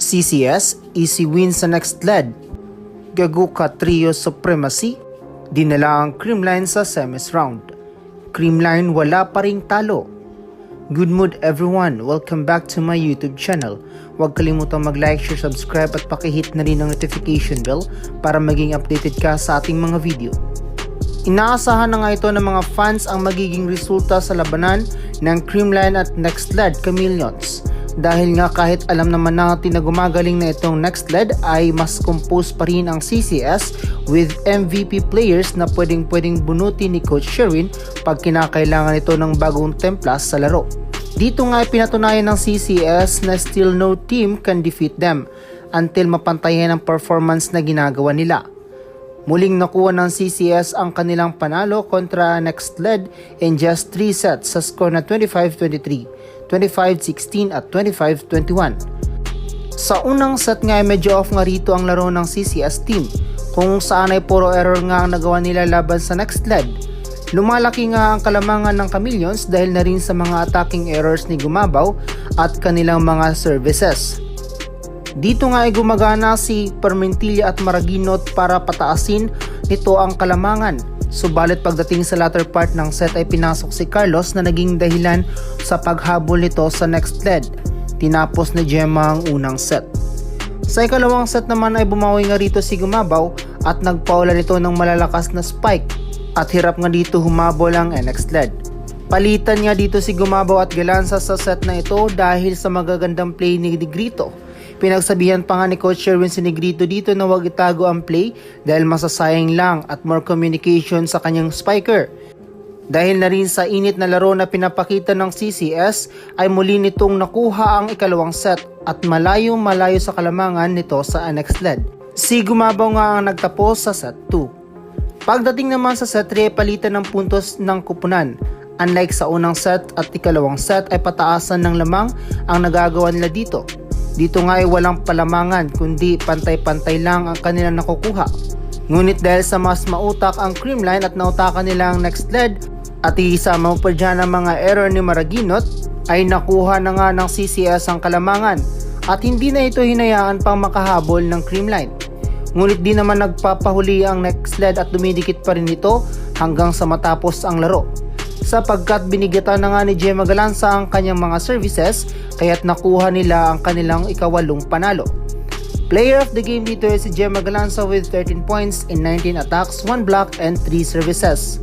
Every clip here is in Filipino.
CCS, easy win sa next lead. Gaguka Trio Supremacy, dinala ang Creamline sa semis round. Creamline wala pa ring talo. Good mood everyone, welcome back to my YouTube channel. Huwag kalimutang mag-like, share, subscribe at pakihit na rin ang notification bell para maging updated ka sa ating mga video. Inaasahan na nga ito ng mga fans ang magiging resulta sa labanan ng Creamline at Next Lead Chameleons. Dahil nga kahit alam naman natin na gumagaling na itong Next Lead ay mas compose pa rin ang CCS with MVP players na pwedeng bunutin ni Coach Sherwin pag kinakailangan ito ng bagong templas sa laro. Dito nga ay pinatunayan ng CCS na still no team can defeat them until mapantayan ang performance na ginagawa nila. Muling nakuha ng CCS ang kanilang panalo kontra Next Lead in just 3 sets sa score na 25-23, 25-16 at 25-21. Sa unang set nga ay medyo off nga rito ang laro ng CCS team kung saan ay puro error nga ang nagawa nila laban sa Next Lead. Lumalaki nga ang kalamangan ng Chameleons dahil na rin sa mga attacking errors ni Gumabaw at kanilang mga services. Dito nga ay gumagana si Permentilla at Maraginot para pataasin nito ang kalamangan. Subalit pagdating sa latter part ng set ay pinasok si Carlos na naging dahilan sa paghabol nito sa Next Lead. Tinapos ni Gemma ang unang set. Sa ikalawang set naman ay bumawi nga rito si Gumabaw at nagpaula nito ng malalakas na spike at hirap nga dito humabol ang Next Lead. Palitan nga dito si Gumabaw at Galanza sa set na ito dahil sa magagandang play ni Negrito. Pinagsabihan pa nga ni Coach Sherwin si Negrito dito na huwag itago ang play dahil masasayang lang at more communication sa kanyang spiker. Dahil na rin sa init na laro na pinapakita ng CCS ay muli nitong nakuha ang ikalawang set at malayo sa kalamangan nito sa Next Lead. Si Gumabaw nga ang nagtapos sa set 2. Pagdating naman sa set 3 ay palitan ng puntos ng kupunan. Unlike sa unang set at ikalawang set ay pataasan ng lamang ang nagagawa nila dito. Dito nga ay walang palamangan kundi pantay-pantay lang ang kanilang nakukuha. Ngunit dahil sa mas mautak ang Creamline at nautakan nila ang Next Lead at isama mo pa dyan ang mga error ni Maraginot ay nakuha na nga ng CCS ang kalamangan at hindi na ito hinayaan pang makahabol ng Creamline. Ngunit di naman nagpapahuli ang Next Lead at dumidikit pa rin ito hanggang sa matapos ang laro. Sapagkat binigatan na nga ni Gemma Galanza ang kanyang mga services kaya't nakuha nila ang kanilang ikawalong panalo. Player of the game dito ay si Gemma Galanza with 13 points in 19 attacks, 1 block and 3 services.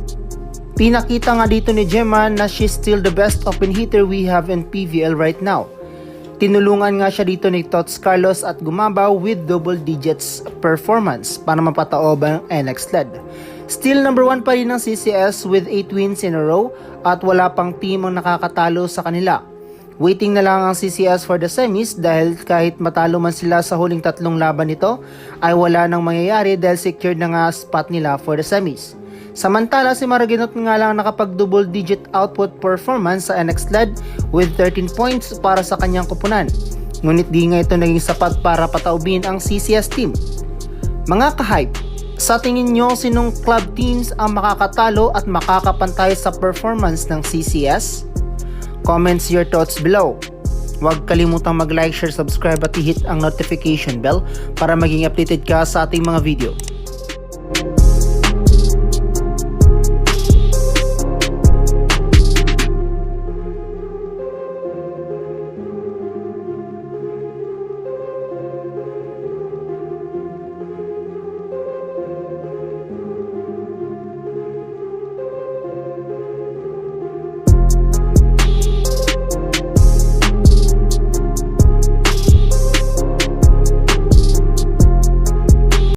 Pinakita nga dito ni Gemma na she's still the best open hitter we have in PVL right now. Tinulungan nga siya dito ni Tots Carlos at Gumabaw with double digits performance para mapataob ang Next Lead. Still number 1 pa rin ng CCS with 8 wins in a row at wala pang team ang nakakatalo sa kanila. Waiting na lang ang CCS for the semis dahil kahit matalo man sila sa huling tatlong laban nito ay wala nang mangyayari dahil secured na nga spot nila for the semis. Samantala si Maraginot nga lang nakapag double digit output performance sa Next Lead with 13 points para sa kanyang kupunan. Ngunit di nga ito naging sapat para pataubin ang CCS team. Mga ka-hype, sa tingin nyo sinong club teams ang makakatalo at makakapantay sa performance ng CCS? Comments your thoughts below. Huwag kalimutang mag-like, share, subscribe at i-hit ang notification bell para maging updated ka sa ating mga video.